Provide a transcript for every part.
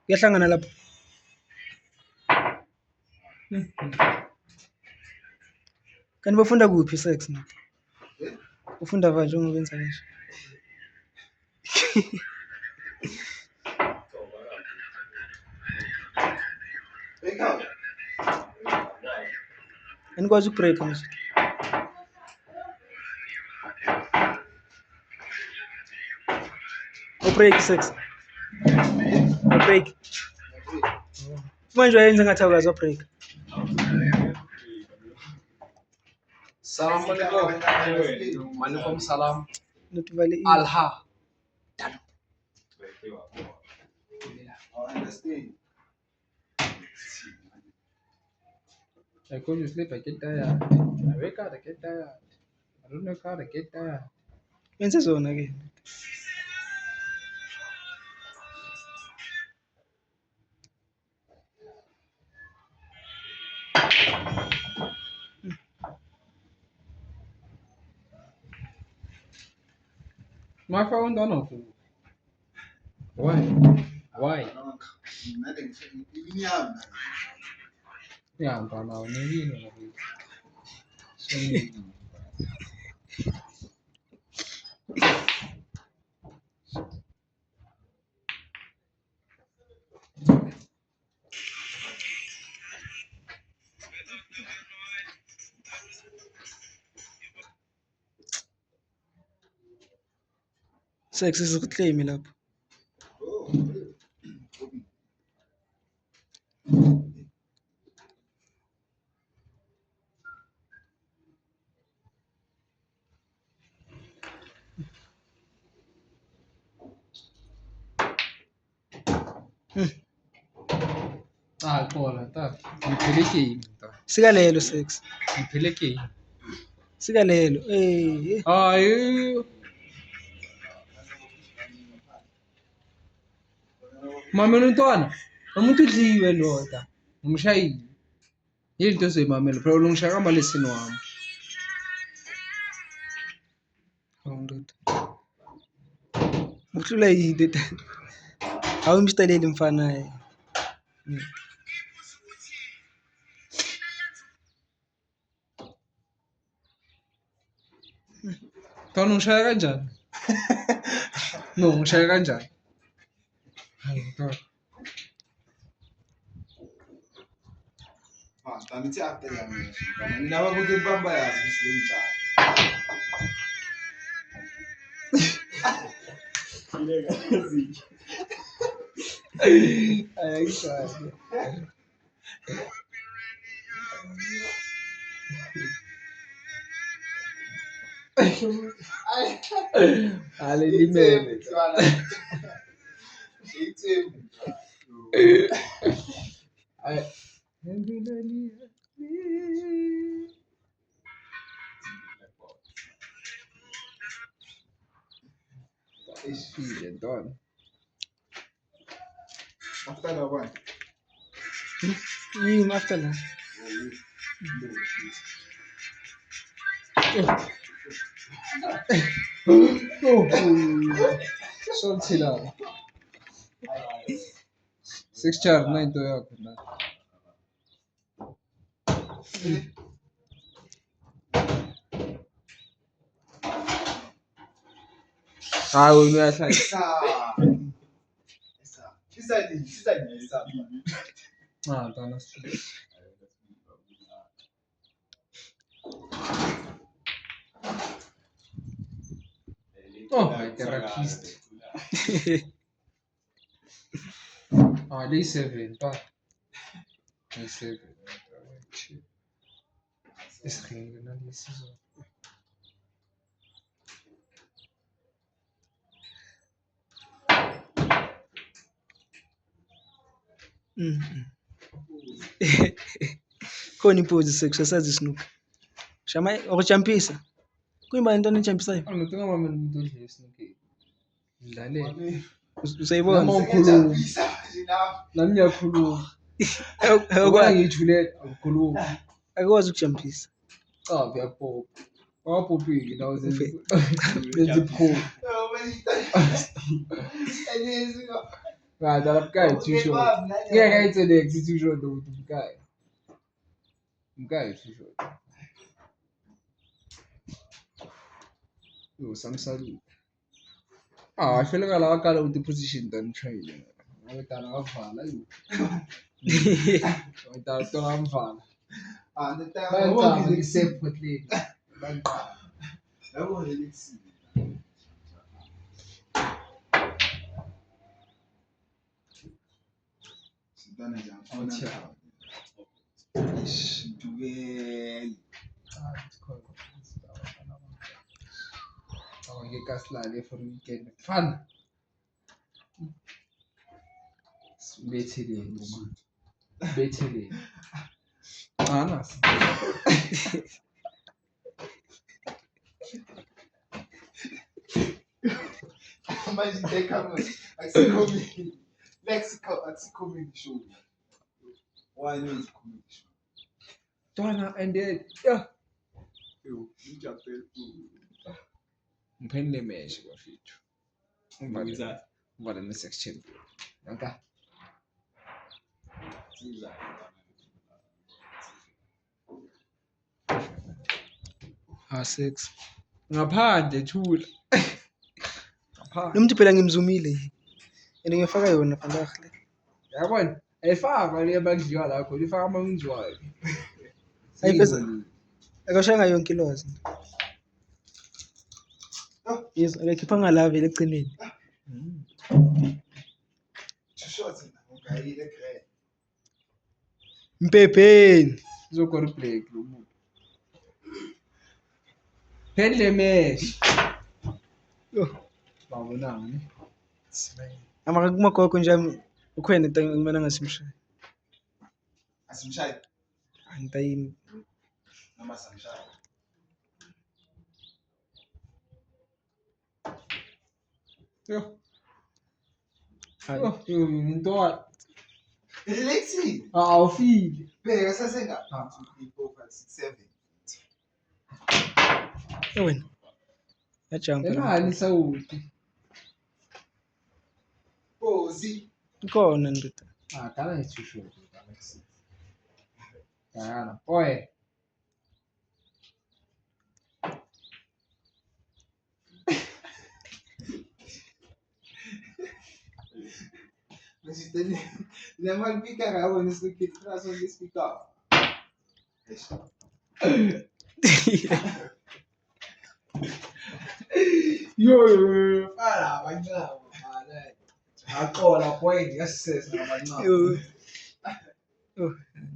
Kuyahlangana lapho. Kanti bafunda kuphi sex na? Ufunda kanje njengobenza kanje. Anikwazi ukubreak manje. Ubreak sex. Ubreak. Manje wayenza ngathi awukazi ubreak. Salam alaikum. Malikum salam. Not vale. Alha. I go to sleep, I get tired. I wake up, I get tired. I don't wake up, I get tired. Wenze zona ke. My phone don't know. Why? Why? Yeah, I'm gonna know. Sex izikuclaim lapho. Ah, cola, tá. Nipeleke. Sikalelo sex. Nipeleke. Sikalelo. Eh. Ai. Mamelo ntwana. Umuntu udliwe ndoda. Umshayile. Yini into zoyimamela? Phela ulungishaya kamalesini wami. Ndoda. Uhlula yini? Awumstaleli mfana. Ntwana ungishaya kanjani? No, ungishaya kanjani? Hayi, ntwana. Tanithi after yami. Mina babuke bamba yazi isilemtshana. Ayishaya. Alilimele. Ay. Isifile ntwana. After that one. Yini after that? Soltila. 6 char 9 to yakho na. Hayi wena uyahlala. Sisa. Ah, ntwana sifile. Oh, my therapist. Ah, day 7 ntwana. Day 7. Isringe nalesi zo. Khona impozi sex asazi snook. Shama ukuchampisa. Kuyimba into nichampisayo. Angithi ngama umuntu odle isinke. Dlalela. Usayibona? Noma ukhuluma. Nami ngiyakhuluma. Akwa ngijulele ukukhuluma. Akwazi ukuchampisa. Cha ngiyaphopa. Waphophi la zenze iphupho. Right, I'm guy too short. Yeah, I said the too short though. Guy too short. Yo, some salute. I feel like I like out the position than training. I thought I'm fine. I thought I'm fine. And the time I want to separately. I want to see. Sintana jam. Get gas line for weekend. Fun. Better. Anas. Imagine they come comedy. Lexical at comedy show. Why no is comedy show? Donna and then yeah. You just Mpende mesh kwa fitu. Who is that? What in the section? Okay. Who is that? R6 Ngaphandle thula. lo muntu phela ngimzumile and ngiyafaka yona fandahle Yabona? Ayifaka le bakudliwa lakho, ifaka amawinzwayo. ayipesa akashanga yonke ilozi yes akakhipha ngalave leqineni Two shots in okay, the great. mpepeni Uzokora break lo muntu. Pendle mesh. yo Babonanga ne. amaka kumagogo nje ukhwena into ngimana ngasimshaya Asimshaya. antayini Noma samshaya. Yo. hayi Yo, into Lexi. awufile. Bheka sasenga 1 2 3 4 5 6 7. wena yajumpa Enani sawuthi? Pozi. ikhona ndoda Kana ithusho Alex. Kana. Oye. Mas ele não vai ficar agora nesse que traz onde explicar. Yo. Fala, vai não. Agora point, yes, vai não. yo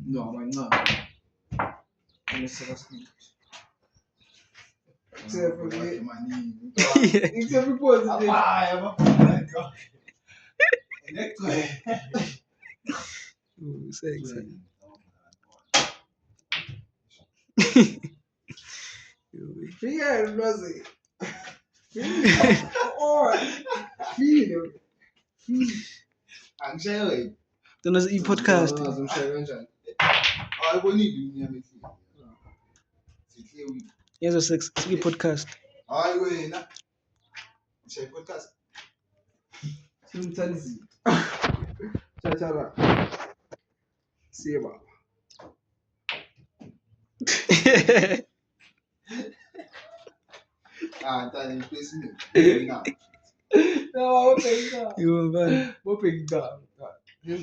Não, vai não. Esse assim. Maninho. Isso é positivo. Ah, é uma porra. sexy Fica, não sei. Oh, filho. Angishaya wena. dona i-podcast Uzomshaya kanjani? Hayi bonini inyama ehlile. Sihle wena. yezo sex i-podcast Hayi wena. Ngishaya podcast. Simthalizile. Chacha. Siba. Ah, tá em Facebook. Não. Não, vou pegar. yo mfana Vou pegar. Não,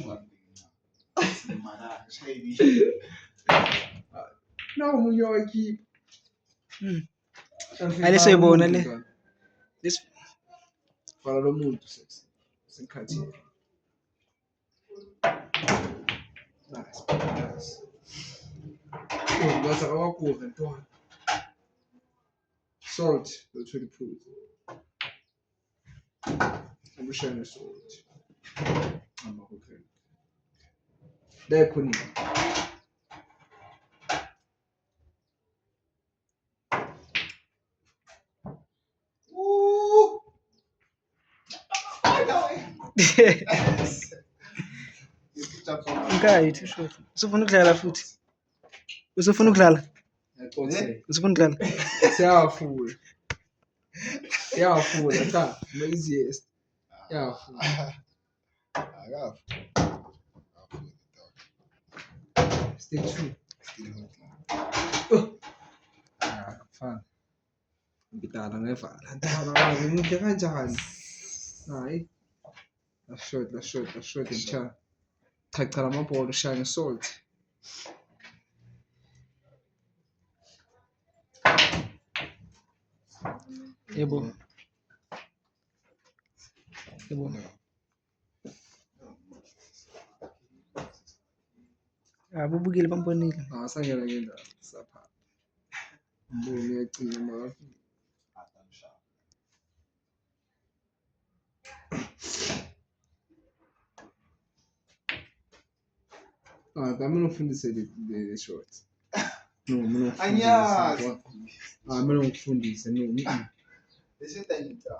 Mara, ngishaya não, munyo aqui. Ale soyibona le this Fala lo muntu sexy. Sikhathi. Nice. Ngasa kawakuve ntwana. Salt, that's what you put. I'm sharing salt. I'm okay. There kuni. nkayi t-shirt usufuna ukudlala futhi usufuna ukudlala usufuna ukudlala Siyafula. Siyafula cha. Laziest. Siyafula. Akafu. Stay true. Still hot. Fana. Ngidala ngevala. Ntwana ngimuhle kanjani? Hayi. Last shot ngitshaya. Cha amabhola ushaya ngesalt. Yebo. Abubukile bambonile. Sangena ngendaba sapha. Mboni uyacina mara. Kami ngifundise le short. No, mina Anyazi. mina ngikufundise no. Lesi tayita.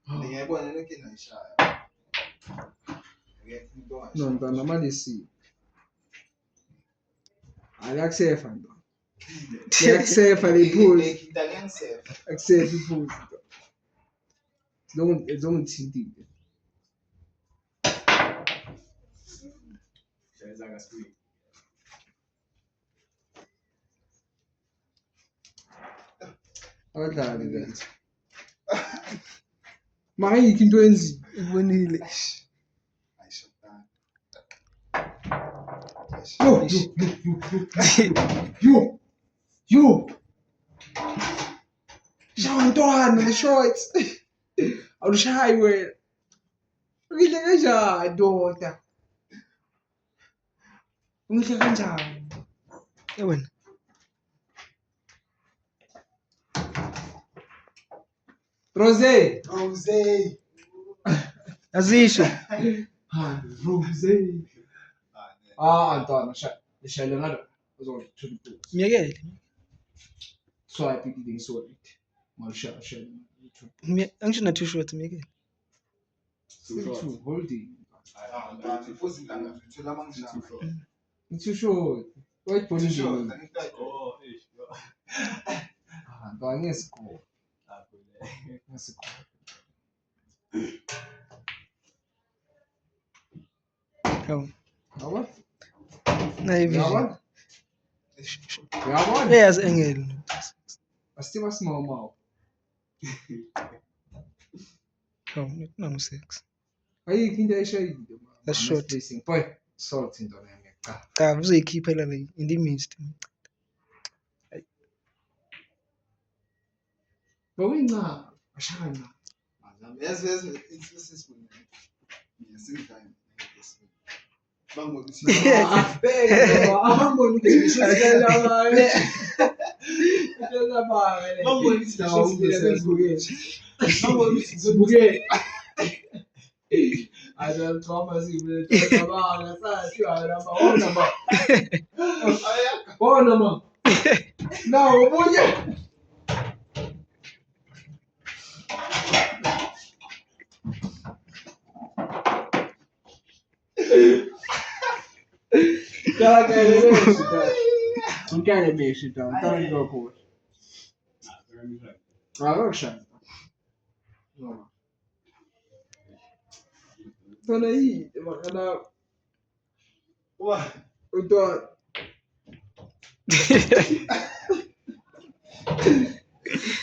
Ngiyabona lonke ngayishaya. No, ntwana malesi. Akusefa ntwana. Akusefa iphuzi. Akusefa iphuzi. Ngithintile. Abadlali benza. Mayikho into enzima. Ibonile. Yo. Shawa ntwana le shorts. Awushayi wena. Ngidle kanjani ndoda? Ngidle kanjani? Wena. Rose. Azisho. Rose. Ntwana shayela ngalo. Uzothuthi. Miyekele. Swipe it ngisolid. Mawushaya. Angisho na two shots miyekele. Holding. Too It's too short. Wait for short. Ntwana ngesiko. Hawu. Yabona? Nayi vision. Yabona? Eyazi engel. Asiba small. Hawu, no sex. Ayikho into ayishayile. That's short. Boy, salt intwana yami cha. Cha, uzoyikhiphela le in the midst. Bawinca. Ashana. Yes, it's successful. Yes, it's time. Bangoni Ngikale meshi ta. Ngikale lokho. Akushaya. No. Tona hii makana uto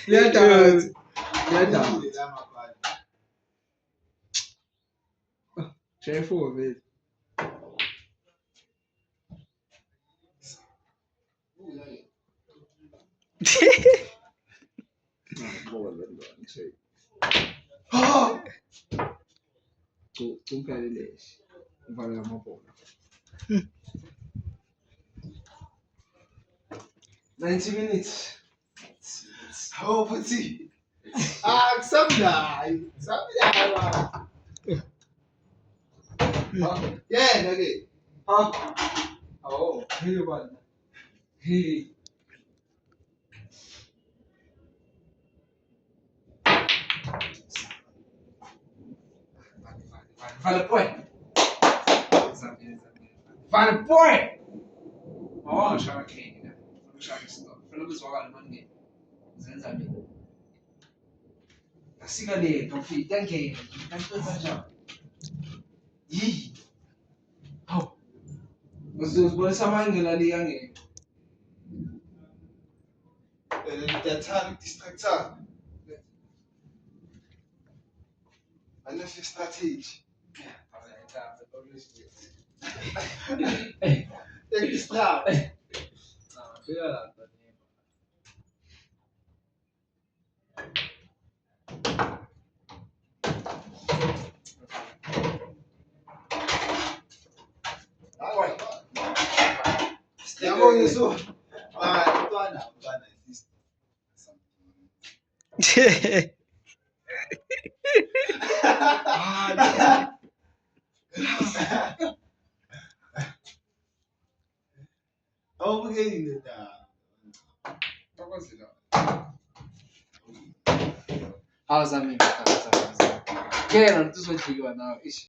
Leta. Chefu vile. Ngikale leshi. Ngivale amabhola. 90 minutes. How puti? Samdai. Yeah, okay. Oh, here one. Hey. Vale point. Vale point. Oh, shaka kini. Shaka stop. Fela kuzwakala manje. Zenza mina. Asika le, don't fit. Thank you. Kanti kanjani? Yee. Hawu. Uzibonisa amangela angeke. Ngiyathanda ukudistractor. Anahle strategy. Distract. Yabo ngiso. Mntwana at least. Awubukeli nda. Takwazela. Awuzamile. Kena tuzodliwa nawe. Ish.